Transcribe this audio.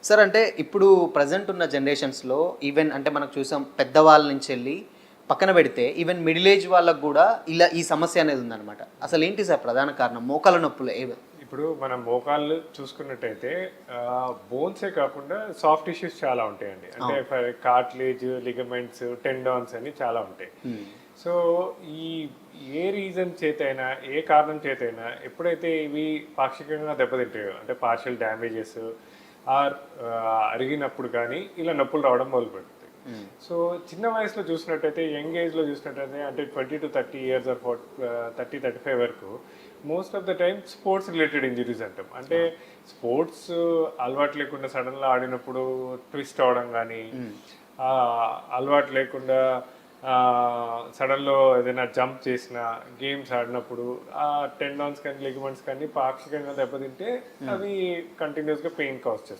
Sir అంటే ఇప్పుడు present ఉన్న జనరేషన్స్‌లో ఈవెన్ అంటే మనకు చూసాం పెద్దవాళ్ళ నుంచి వెళ్ళి పక్కన పెడితే ఈవెన్ మిడిల్ ఏజ్ వాళ్ళకి కూడా ఇలా ఈ సమస్య అనేది ఉందన్నమాట. అసలు ఏంటి సార్ ప్రధాన కారణం? మోకాళ్ళ నొప్పులు ఇప్పుడు మనం మోకాళ్ళు చూసుకున్నట్టయితే బోన్సే కాకుండా సాఫ్ట్ టిష్యూస్ చాలా ఉంటాయండి. అంటే కార్టిలేజ్, లిగమెంట్స్, టెండాన్స్ అని చాలా ఉంటాయి. సో ఈ ఏ రీజన్ చేతైనా, ఏ కారణం చేతైనా ఎప్పుడైతే ఇవి పాక్షికంగా దెబ్బతింటాయో, అంటే పార్షియల్ డ్యామేజెస్ ఆర్ అరిగినప్పుడు కానీ ఇలా నొప్పులు రావడం మొదలుపెడుతుంది. సో చిన్న వయసులో చూసినట్టయితే, యంగ్ ఏజ్లో చూసినట్టయితే, అంటే 20 to 30 years ఆర్ 30-35 వరకు most of the time sports related injuries అంటాం. అంటే స్పోర్ట్స్ అలవాటు లేకుండా సడన్గా ఆడినప్పుడు ట్విస్ట్ అవడం కానీ, అలవాటు లేకుండా సడన్లో ఏదైనా జంప్ చేసిన, గేమ్స్ ఆడినప్పుడు ఆ టెండాన్స్ కానీ లిగమెంట్స్ కానీ పాక్షికంగా దెబ్బతింటే అవి కంటిన్యూస్గా పెయిన్ కాజ్ చేస్తాయి.